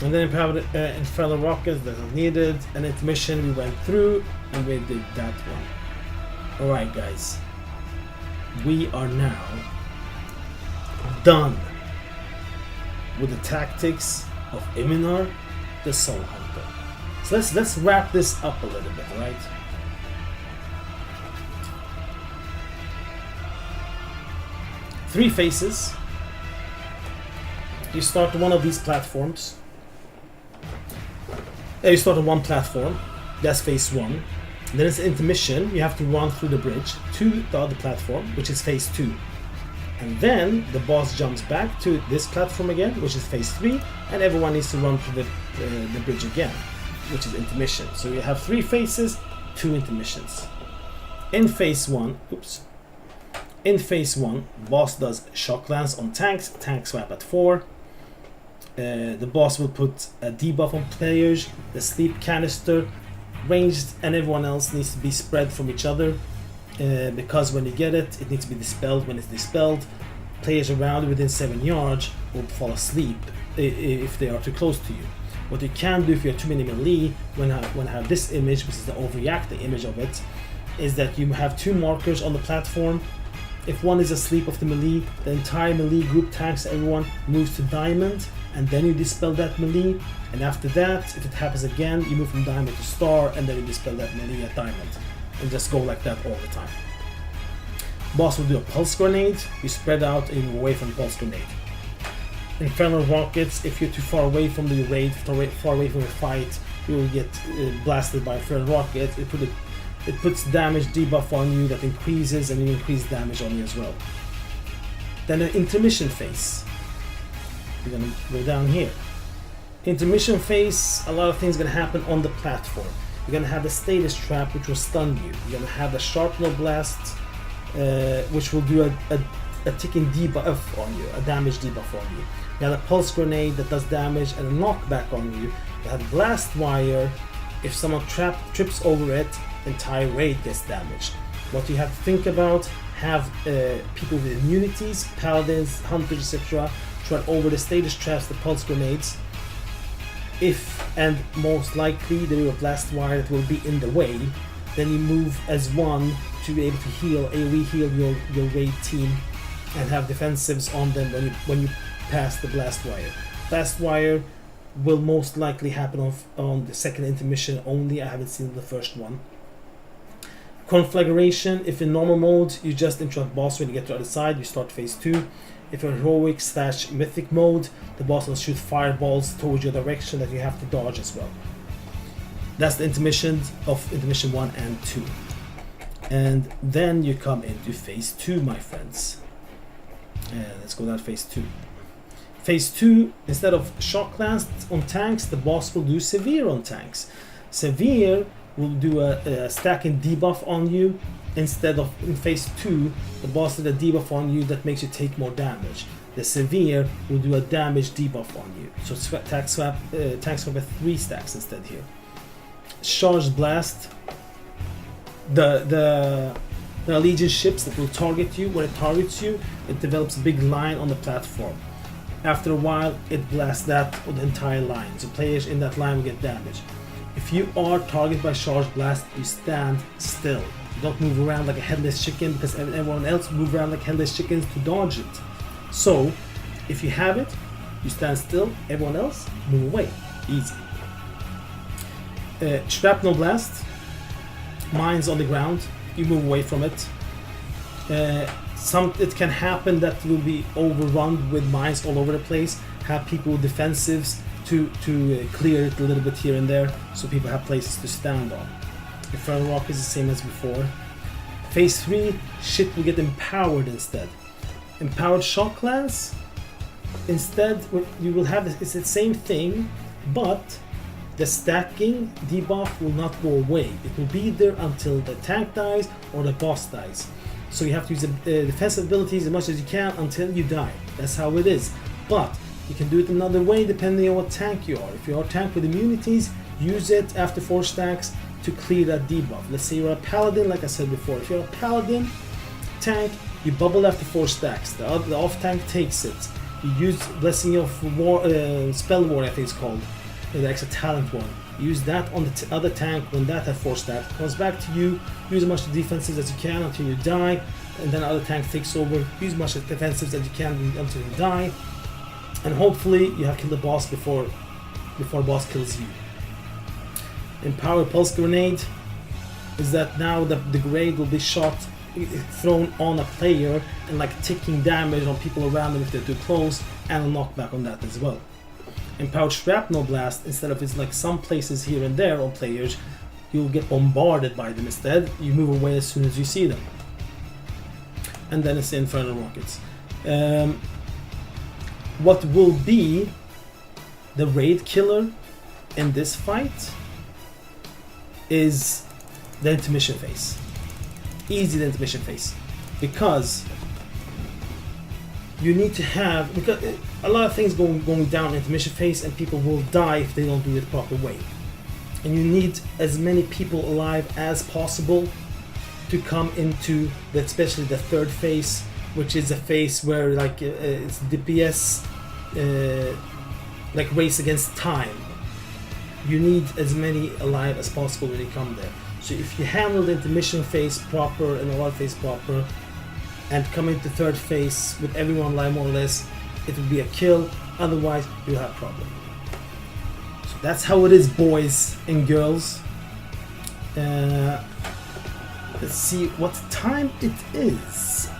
And then empowered Infernal Rockets, that's not needed. An intermission, we went through and we did that one. Alright guys, we are now done with the tactics of Imonar The Soulhunter. So let's wrap this up a little bit, right? Three phases. You start one of these platforms. You start on one platform. That's phase 1. Then it's intermission. You have to run through the bridge to the other platform, which is phase 2. And then the boss jumps back to this platform again, which is phase 3, and everyone needs to run through the bridge again, which is intermission. So you have 3 phases, 2 intermissions. In phase 1, boss does shock lance on tanks, tank swap at 4. The boss will put a debuff on players, the sleep canister, ranged, and everyone else needs to be spread from each other. Because when you get it, it needs to be dispelled. When it's dispelled, players around within 7 yards will fall asleep if they are too close to you. What you can do if you have too many melee, when I have this image, which is the overreacting image of it, is that you have 2 markers on the platform. If one is asleep of the melee, the entire melee group tanks, everyone moves to diamond, and then you dispel that melee. And after that, if it happens again, you move from diamond to star, and then you dispel that melee at diamond. And just go like that all the time. Boss will do a pulse grenade. You spread out and you move away from the pulse grenade. Infernal rockets. If you're too far away from the raid, far away from the fight, you will get blasted by infernal rockets. It puts damage debuff on you that increases, and you increase damage on you as well. Then an intermission phase. We're gonna go down here. Intermission phase. A lot of things gonna happen on the platform. You're gonna have the status trap, which will stun you. You're gonna have the sharpnel blast, which will do a ticking debuff on you, a damage debuff on you. You have a pulse grenade that does damage and a knockback on you. You have blast wire. If someone trips over it, entire raid gets damaged. What you have to think about: have people with immunities, paladins, hunters, etc. Try over the status traps, the pulse grenades. If, and most likely, there is a blast wire that will be in the way, then you move as one to be able to heal, AoE heal your raid team, and have defensives on them when you pass the blast wire. Blast wire will most likely happen on the second intermission only. I haven't seen the first one. Conflagration. If in normal mode, you just interrupt boss when you get to the other side, you start phase 2. If you're heroic/mythic mode, the boss will shoot fireballs towards your direction that you have to dodge as well. That's the intermission of intermission 1 and 2. And then you come into phase 2, my friends. Let's go down to phase 2. Phase 2, instead of shock lance on tanks, the boss will do severe on tanks. Severe will do a stacking debuff on you. Instead of in phase 2, the boss did a debuff on you that makes you take more damage. The severe will do a damage debuff on you. So tank swap at 3 stacks instead here. Charged blast. The Legion ships that will target you. When it targets you, it develops a big line on the platform. After a while, it blasts that on the entire line. So players in that line will get damage. If you are targeted by charged blast, you stand still. Don't move around like a headless chicken, because everyone else move around like headless chickens to dodge it. So, if you have it, you stand still, everyone else move away. Easy. Shrapnel blast. Mines on the ground, you move away from it. It can happen that will be overrun with mines all over the place. Have people with defensives to clear it a little bit here and there, so people have places to stand on. Infernal Rock is the same as before. Phase 3, shit will get empowered instead. Empowered shock lance. Instead, you will have it's the same thing, but the stacking debuff will not go away. It will be there until the tank dies or the boss dies. So you have to use the defensive abilities as much as you can until you die. That's how it is. But you can do it another way depending on what tank you are. If you are a tank with immunities, use it after 4 stacks to clear that debuff. Let's say you're a paladin, like I said before. If you're a paladin tank, you bubble after 4 stacks. The off tank takes it. You use Blessing of War, Spell War, I think it's called, the extra talent one. Use that on the other tank. When that at 4 stat comes back to you, use as much defensives as you can until you die, and then other tank takes over. Use as much defensives as you can until you die, and hopefully you have killed the boss before the boss kills you. Empower Pulse Grenade is that now the grenade will be shot, thrown on a player, and like ticking damage on people around them if they're too close, and a knockback on that as well. Empowered Shrapnel Blast, instead of it's like some places here and there on players, you'll get bombarded by them instead. You move away as soon as you see them. And then it's the Infernal Rockets. What will be the raid killer in this fight is the intermission phase. Easy the intermission phase. Because you need to have, because a lot of things going down in intermission phase, and people will die if they don't do it the proper way. And you need as many people alive as possible to come into especially the third phase, which is a phase where like it's DPS, like race against time. You need as many alive as possible when you come there. So if you handle the intermission phase proper and the phase proper, and come into third phase with everyone alive more or less, it will be a kill. Otherwise, you'll have a problem. So that's how it is, boys and girls. Let's see what time it is.